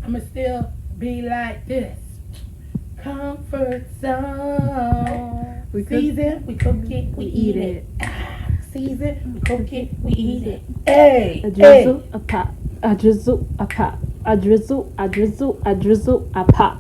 I'ma still be like this. Comfort zone. We season, we cook it, we eat it. Season, we cook it, we eat it. Hey, a drizzle, a pop, a drizzle, a pop, a drizzle, a drizzle, a drizzle, a pop.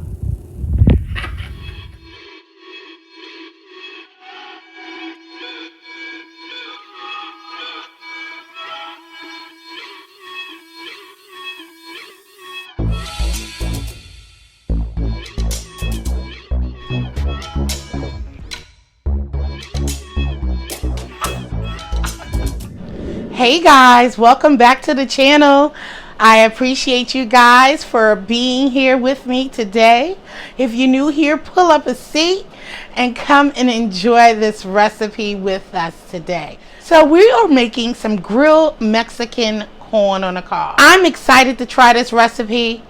Hey guys, welcome back to the channel. I appreciate you guys for being here with me today. If you're new here, pull up a seat and come and enjoy this recipe with us today. So we are making some grilled Mexican corn on the cob. I'm excited to try this recipe.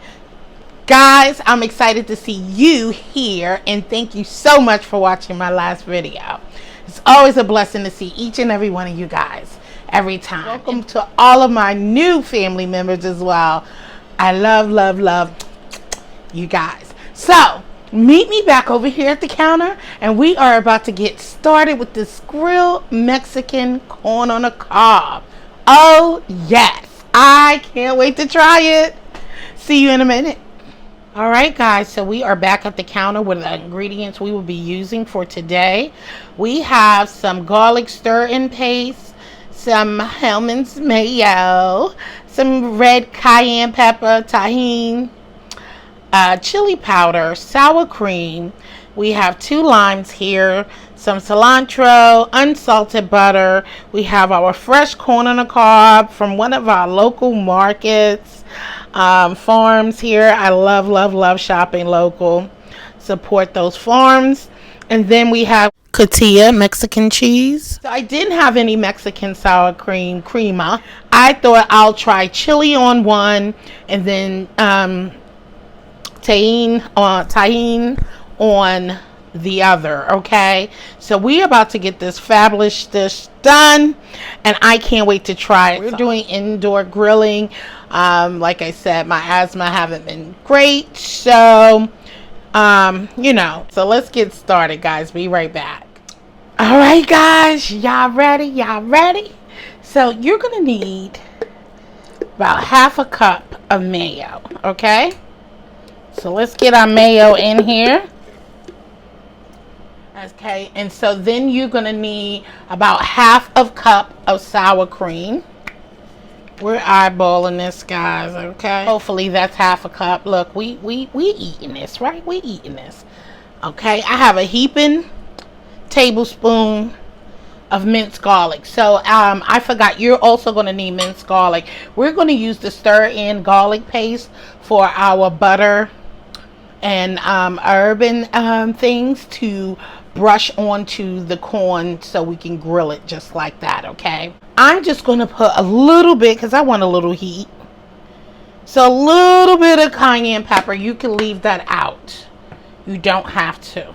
Guys, I'm excited to see you here, and thank you so much for watching my last video. It's always a blessing to see each and every one of you guys every time. Welcome to all of my new family members as well. I love you guys. So meet me back over here at the counter, and we are about to get started with this grilled Mexican corn on the cob. Oh yes, I can't wait to try it. See you in a minute. All right guys, so we are back at the counter with the ingredients we will be using for today. We have some garlic stir-in paste, some Hellmann's mayo, some red cayenne pepper, tahini, chili powder, sour cream. We have 2 limes here, some cilantro, unsalted butter. We have our fresh corn on the cob from one of our local markets, farms here. I love shopping local. Support those farms. And then we have cotija, Mexican cheese. So I didn't have any Mexican sour cream crema. I thought I'll try chili on one, and then tahini on the other. Okay, so we're about to get this fabulous dish done, and I can't wait to try it. We're doing indoor grilling. Like I said, my asthma haven't been great, so you know, so let's get started, guys. Be right back. All right guys, y'all ready? So you're gonna need about half a cup of mayo. Okay, so let's get our mayo in here. Okay, and so then you're gonna need about half a cup of sour cream. We're eyeballing this, guys. Okay, hopefully that's half a cup. Look, we eating this, right? We eating this. Okay, I have a heaping tablespoon of minced garlic. So I forgot, you're also going to need minced garlic. We're going to use the stir-in garlic paste for our butter and herb and things to brush onto the corn so we can grill it just like that. Okay, I'm just going to put a little bit because I want a little heat. So a little bit of cayenne pepper. You can leave that out, you don't have to.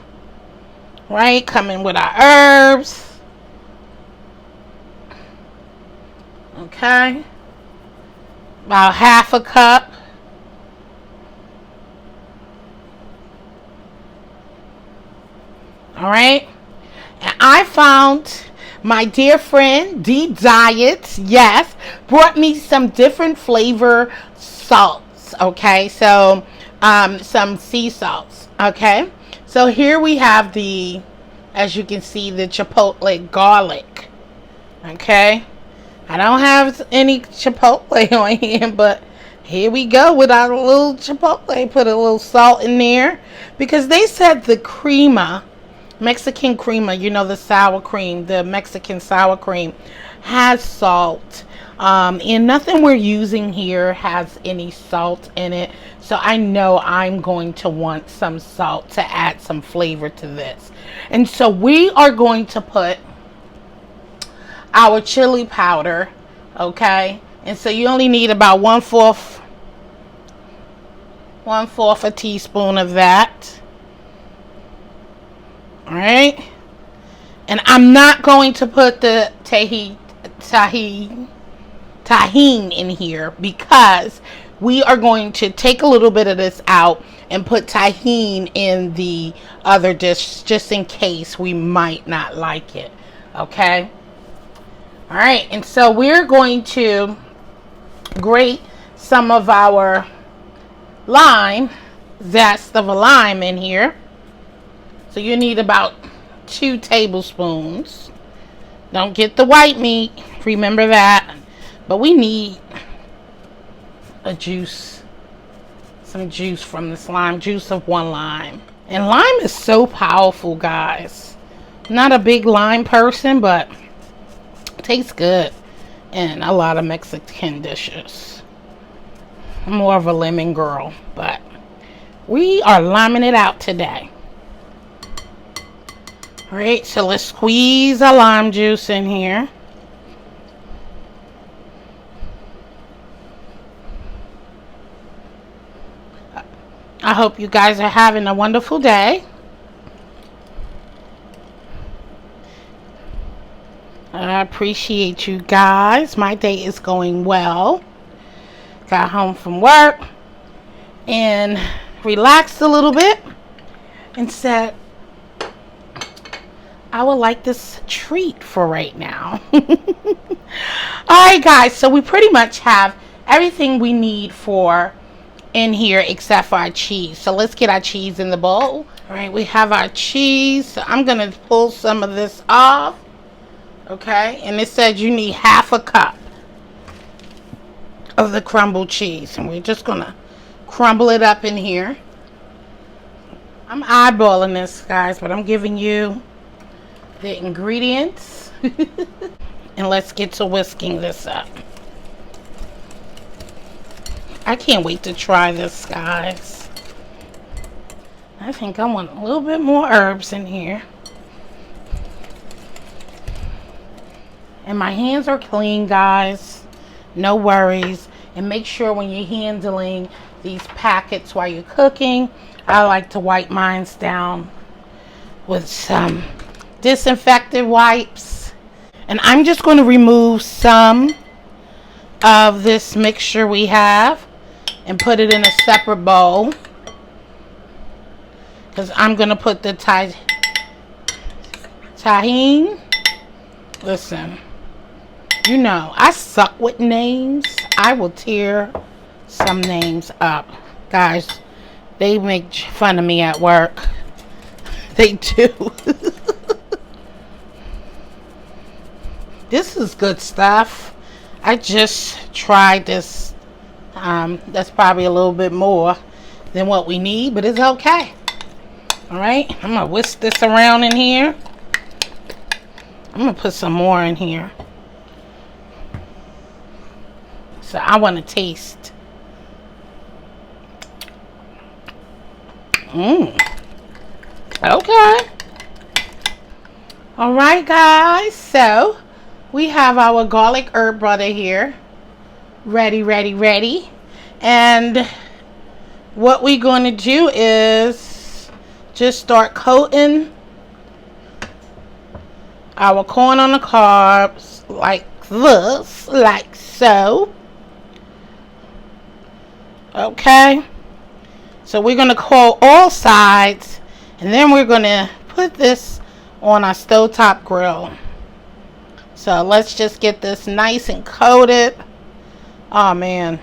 Right, coming with our herbs. Okay, about half a cup. All right, and I found my dear friend D Diet, yes, brought me some different flavor salts. Okay, so some sea salts. Okay, so here we have the, as you can see, the chipotle garlic. Okay, I don't have any chipotle on here, but here we go with our little chipotle. Put a little salt in there because they said the crema, Mexican crema, you know, the sour cream, the Mexican sour cream has salt. And nothing we're using here has any salt in it. So I know I'm going to want some salt to add some flavor to this. And so we are going to put our chili powder. Okay. And so you only need about 1/4 a teaspoon of that. All right. And I'm not going to put the tahini in here because we are going to take a little bit of this out and put tahini in the other dish just in case we might not like it. Okay. All right. And so we're going to grate some of our lime, zest of a lime in here. So you need about 2 tablespoons. Don't get the white meat. Remember that. But we need a juice. Some juice from this lime. Juice of 1 lime. And lime is so powerful, guys. Not a big lime person, but it tastes good in a lot of Mexican dishes. I'm more of a lemon girl, but we are liming it out today. Alright, so let's squeeze our lime juice in here. I hope you guys are having a wonderful day. I appreciate you guys. My day is going well. Got home from work and relaxed a little bit and said, I would like this treat for right now. Alright guys, so we pretty much have everything we need for in here except for our cheese. So let's get our cheese in the bowl. Alright, we have our cheese. So I'm going to pull some of this off. Okay, and it says you need 1/2 cup of the crumbled cheese. And we're just going to crumble it up in here. I'm eyeballing this, guys, but I'm giving you the ingredients. And let's get to whisking this up. I can't wait to try this, guys. I think I want a little bit more herbs in here. And my hands are clean, guys. No worries. And make sure when you're handling these packets while you're cooking, I like to wipe mine down with some disinfectant wipes. And I'm just going to remove some of this mixture we have and put it in a separate bowl, because I'm going to put the tahini. Listen, you know, I suck with names. I will tear some names up. Guys, they make fun of me at work. They do. This is good stuff. I just tried this. That's probably a little bit more than what we need, but it's okay. Alright, I'm going to whisk this around in here. I'm going to put some more in here. So I want to taste. Okay. Alright guys, so we have our garlic herb butter here. Ready. And what we're going to do is just start coating our corn on the carbs like this, like so. Okay. So we're going to coat all sides, and then we're going to put this on our stovetop grill. So let's just get this nice and coated. Oh man,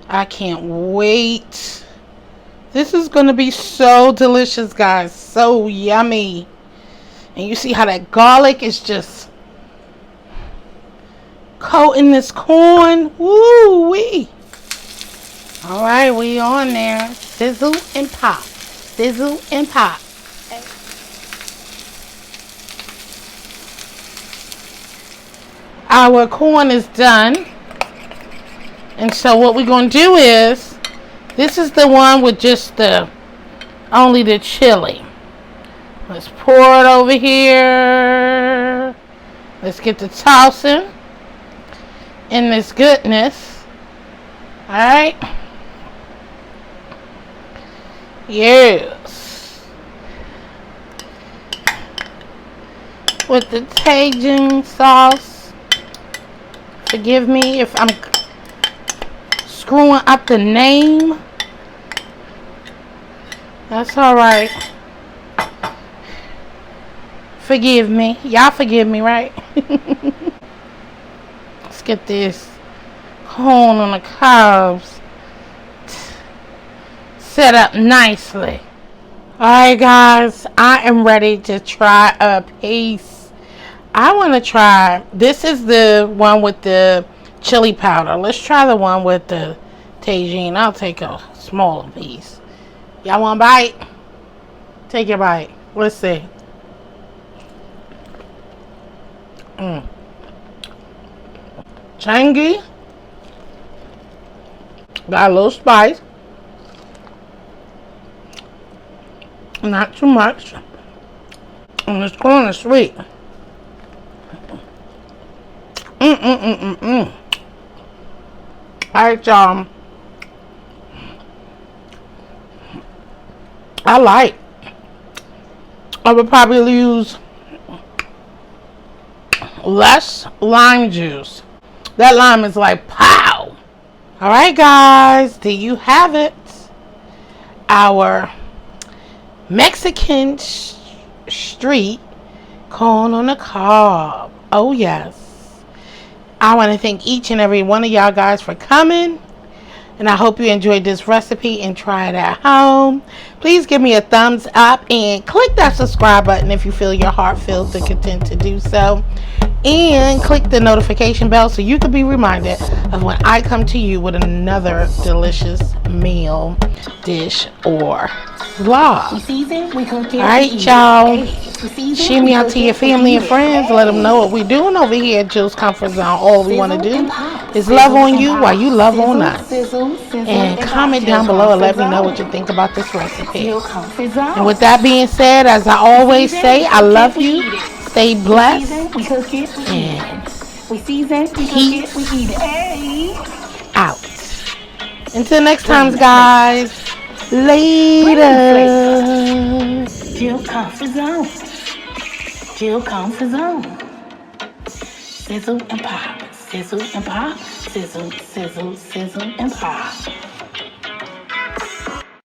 I can't wait. This is going to be so delicious, guys. So yummy. And you see how that garlic is just coating this corn. Woo wee. Alright, we on there. Sizzle and pop. Sizzle and pop. Our corn is done. And so what we're going to do is, this is the one with just only the chili. Let's pour it over here. Let's get the tossing in this goodness. Alright. Yes. With the Cajun sauce. Forgive me if I'm screwing up the name. That's alright. Forgive me. Y'all forgive me, right? Let's get this corn on the cobs set up nicely. Alright guys, I am ready to try a piece. I want to try, this is the one with the chili powder. Let's try the one with the Tajin. I'll take a smaller piece. Y'all want a bite? Take your bite. Let's see. Tangy. Got a little spice. Not too much. And this corn is sweet. Alright, y'all. I would probably use less lime juice. That lime is like pow. Alright guys, there you have it. Our Mexican street corn on the cob. Oh yes. I want to thank each and every one of y'all guys for coming. And I hope you enjoyed this recipe and try it at home. Please give me a thumbs up and click that subscribe button if you feel your heart filled and content to do so. And click the notification bell so you can be reminded of when I come to you with another delicious meal, dish, or vlog. Alright, y'all. Share me out to your family and friends. Let them know what we're doing over here at Jill's Comfort Zone. All we want to do is love on you while you love on us. And comment down below and let me know what you think about this recipe. And with that being said, as I always say, I love you. Stay blessed. And peace out. Until next time, guys. Later. Jill Comfort Zone. Jill Comfort Zone. Sizzle and pop. Sizzle and pop. Sizzle, sizzle, sizzle and pop.